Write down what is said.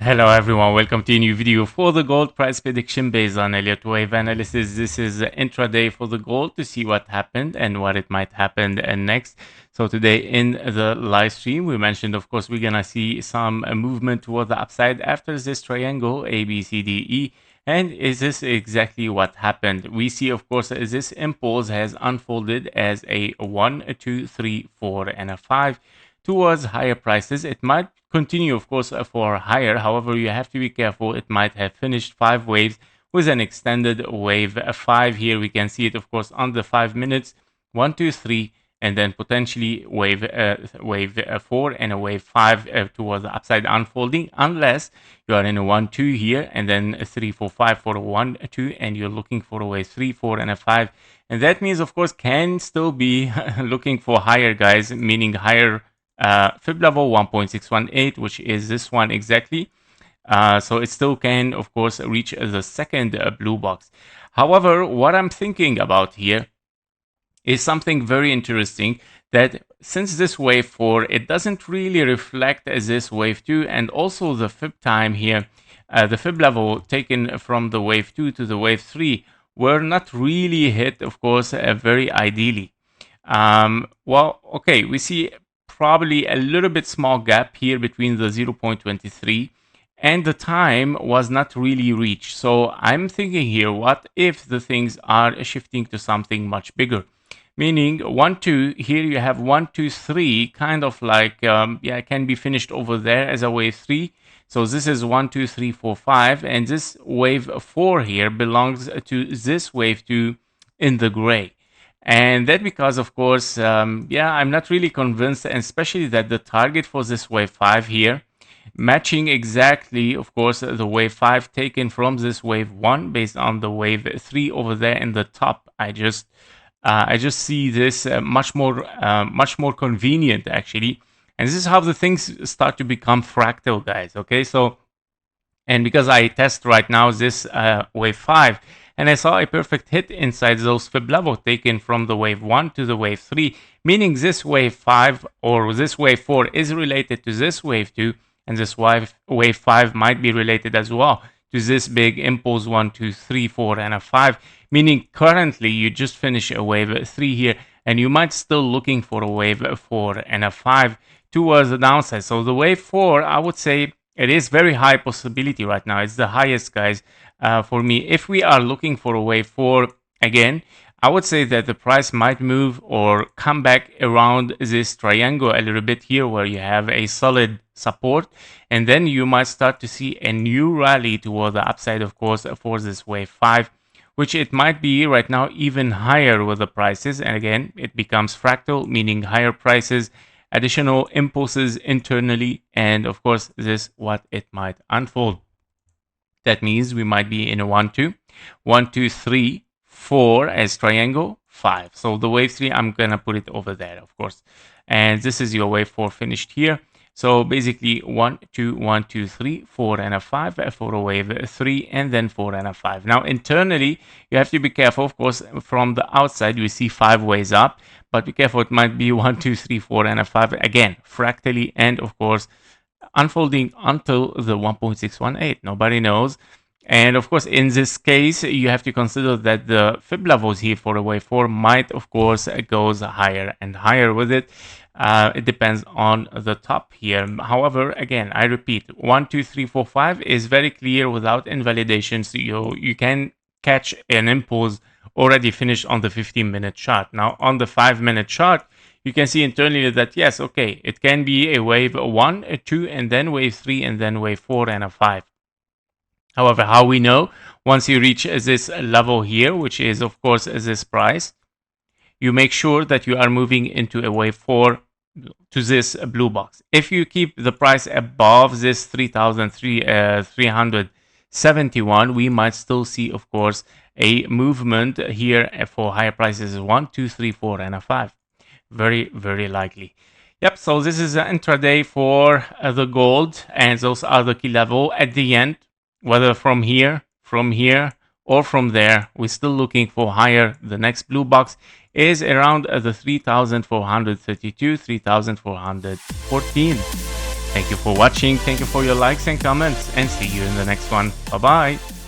Hello everyone, welcome to a new video for the gold price prediction based on Elliott wave analysis. This is the intraday for the gold to see what happened and what it might happen next. So today in the live stream, we mentioned, of course, we're gonna see some movement toward the upside after this triangle A, B, C, D, E. And is this exactly what happened? We see, of course, this impulse has unfolded as a 1, a 2, 3, 4, and a 5 towards higher prices. It might continue, of course, for higher. However, you have to be careful. It might have finished 5 waves with an extended wave 5 here. We can see it, of course, on the 5 minutes, 1, 2, 3, and then potentially wave 4 and a wave 5 towards the upside unfolding, unless you are in a 1, 2 here, and then a 3, 4, 5 for a 1, 2, and you're looking for a wave 3, 4, and a 5. And that means, of course, can still be looking for higher, guys, meaning higher fib level 1.618, which is this one exactly. So it still can, of course, reach the second blue box. However, what I'm thinking about here is something very interesting, that since this wave 4, it doesn't really reflect as this wave 2, and also the fib time here, the fib level taken from the wave 2 to the wave 3 were not really hit, of course, very ideally. Well, okay, we see probably a little bit small gap here between the 0.23 and the time was not really reached. So I'm thinking here, what if the things are shifting to something much bigger? Meaning 1, 2, here you have 1, 2, 3, kind of like, yeah, can be finished over there as a wave 3. So this is 1, 2, 3, 4, 5, and this wave 4 here belongs to this wave 2 in the gray. And that because, of course, yeah, I'm not really convinced, and especially that the target for this wave 5 here, matching exactly, of course, the wave 5 taken from this wave 1 based on the wave 3 over there in the top. I just see this much more convenient, actually. And this is how the things start to become fractal, guys. Okay, so, and because I test right now this wave 5, and I saw a perfect hit inside those fib level taken from the wave 1 to the wave 3, meaning this wave 5 or this wave 4 is related to this wave 2, and this wave 5 might be related as well to this big impulse 1, 2, 3, 4, and a 5, meaning currently you just finish a wave 3 here, and you might still looking for a wave 4 and a 5 towards the downside. So the wave 4, I would say, it is very high possibility right now. It's the highest, guys, for me. If we are looking for a wave 4 again, I would say that the price might move or come back around this triangle a little bit here, where you have a solid support, and then you might start to see a new rally toward the upside, of course, for this wave 5, which it might be right now even higher with the prices. And again, it becomes fractal, meaning higher prices, additional impulses internally, and of course, this what it might unfold. That means we might be in a 1, 2, 1, 2, 3, 4 as triangle, 5. So the wave 3, I'm gonna put it over there, of course. And this is your wave 4 finished here. So basically 1, 2, 1, 2, 3, 4, and a 5 for a wave 3, and then 4 and a 5. Now internally, you have to be careful, of course. From the outside, you see 5 ways up, but be careful, it might be 1, 2, 3, 4, and a 5 again, fractally, and of course, unfolding until the 1.618. Nobody knows. And of course, in this case, you have to consider that the fib levels here for a wave 4 might, of course, goes higher and higher with it. It depends on the top here. However, again, I repeat, 1, 2, 3, 4, 5 is very clear without invalidation. So you can catch an impulse already finished on the 15-minute chart. Now, on the 5-minute chart, you can see internally that, yes, okay, it can be a wave 1, a 2, and then wave 3, and then wave 4, and a 5. However, how we know? Once you reach this level here, which is, of course, this price, you make sure that you are moving into a wave 4 to this blue box. If you keep the price above this 3,371, we might still see, of course, a movement here for higher prices, 1, 2, 3, 4, and a 5. Very, very likely. Yep, so this is an intraday for the gold, and those are the key level at the end. Whether from here, or from there, we're still looking for higher. The next blue box is around the 3,432, 3,414. Thank you for watching. Thank you for your likes and comments, and see you in the next one. Bye bye.